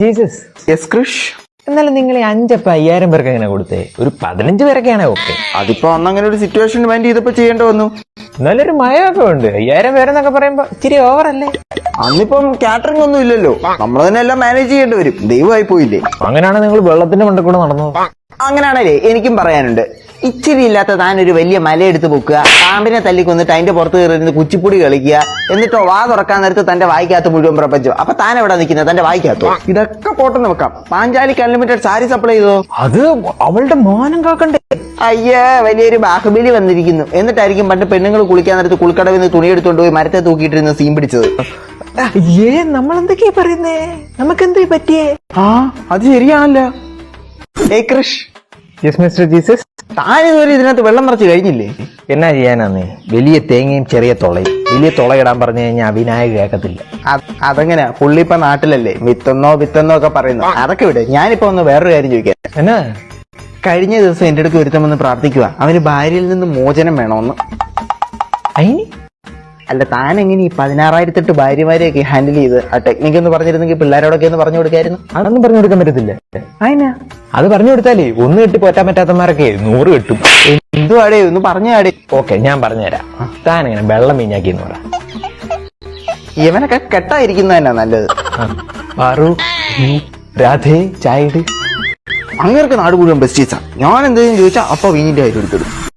Jesus. Yes കൃഷ്. എന്നാലും നിങ്ങൾ 5,5000 പേർക്ക് എങ്ങനെ കൊടുത്തേ? ഒരു 15 പേരൊക്കെയാണ് ഓക്കെ. അതിപ്പോ അന്നങ്ങനെ ഒരു സിറ്റുവേഷൻ മൈൻഡ് ചെയ്തപ്പോ ചെയ്യേണ്ടി വന്നു. എന്നാലും ഒരു മയമൊക്കെ ഉണ്ട്. 5000 പേരെന്നൊക്കെ പറയുമ്പോ ഇച്ചിരി ഓവറല്ലേ? അന്നിപ്പം കാറ്ററിംഗ് ഒന്നും ഇല്ലല്ലോ, നമ്മൾ തന്നെ എല്ലാം മാനേജ് ചെയ്യേണ്ടി വരും. ദൈവമായി പോയില്ലേ? അങ്ങനെയാണ് നിങ്ങൾ വെള്ളത്തിന്റെ മണ്ടയിൽ കൂടെ നടന്നത്. അങ്ങനെയാണല്ലേ എനിക്കും പറയാനുണ്ട്. ഇച്ചിരി ഇല്ലാത്ത താൻ ഒരു വലിയ മലയെടുത്ത് പൊക്കുക, പാമ്പിനെ തല്ലിക്കൊന്നിട്ട് അതിന്റെ പുറത്ത് കയറിയിരുന്ന് കുച്ചിപ്പുടി കളിക്കുക, എന്നിട്ടോ വാ തുറക്കാൻ നേരത്ത് തന്റെ വായിക്കകത്ത് മുഴുവൻ പ്രപഞ്ചം. അപ്പൊ താൻ എവിടെ നിൽക്കുന്നത്? തന്റെ വായിക്കകത്തോ? ഇതൊക്കെ പോട്ടെന്ന് വെക്കാം. പാഞ്ചാലിക്ക് അൺലിമിറ്റഡ് സാരി സപ്ലൈ ചെയ്തോ? അത് അവളുടെ മാനം കാക്കണ്ടേ? അയ്യേ, വലിയൊരു ബാഹുബലി വന്നിരിക്കുന്നു. എന്നിട്ടായിരിക്കും പണ്ട് പെണ്ണുങ്ങൾ കുളിക്കാൻ നേരത്ത് കുളിക്കടവിൽ നിന്ന് തുണി എടുത്തുകൊണ്ട് പോയി മരത്തെ തൂക്കിയിട്ടിരുന്ന് സീൻ പിടിച്ചത്. നമ്മളെന്തൊക്കെയാ പറയുന്നേ? നമുക്കെന്തേ പറ്റിയേ? അത് ശരിയാണല്ലോ. ഏയ് കൃഷ്. Yes mister Jesus. താനിതുവരെ ഇതിനകത്ത് വെള്ളം നിറച്ച് കഴിഞ്ഞില്ലേ? എന്നാ ചെയ്യാനാന്നേ, വലിയ തേങ്ങയും ചെറിയ തുളയും. വലിയ തുളയിടാൻ പറഞ്ഞു കഴിഞ്ഞാൽ വിനായക കേൾക്കത്തില്ല. അതെങ്ങനെയാ? പുള്ളി ഇപ്പൊ നാട്ടിലല്ലേ, വിത്തെന്നോ ഒക്കെ പറയുന്നു. അതൊക്കെ വിട്. ഞാനിപ്പോ ഒന്ന് വേറൊരു കാര്യം ചോദിക്കാം. എന്നാ? കഴിഞ്ഞ ദിവസം എന്റെ അടുത്ത് ഒരുത്തമെന്ന് പ്രാർത്ഥിക്കുക, അവന് ഭാര്യയിൽ നിന്ന് മോചനം വേണമെന്ന്. അയിന് അല്ല, താൻ എങ്ങനെ ഈ 16,008 ഭാര്യമാരെയൊക്കെ ഹാൻഡിൽ ചെയ്ത് ആ ടെക്നിക്ക് എന്ന് പറഞ്ഞിരുന്നെങ്കിൽ പിള്ളേരോടൊക്കെ ഒന്ന് പറഞ്ഞു കൊടുക്കായിരുന്നു. അതൊന്നും പറഞ്ഞു കൊടുക്കാൻ പറ്റത്തില്ല. അതിനാ അത് പറഞ്ഞു കൊടുത്താലേ 1 കെട്ടി പോറ്റാൻ പറ്റാത്തമാരൊക്കെ 100 കെട്ടും. എന്തുവാടേ ഒന്ന് പറഞ്ഞാടേ. ഓക്കെ, ഞാൻ പറഞ്ഞുതരാം. താൻ എങ്ങനെ വെള്ളം മീഞ്ഞാക്കി എന്ന് പറ. ഇവനൊക്കെ കെട്ടായിരിക്കുന്ന തന്നെ നല്ലത്. പാറു, രാധേ, ചായ ഇട്. അങ്ങേർക്ക് നാട് മുഴുവൻ ബെസ്റ്റീസാ. ഞാൻ എന്തെങ്കിലും ചോദിച്ചാൽ അപ്പൊ വീഞ്ഞിന്റെ കാര്യം എടുത്തിടും.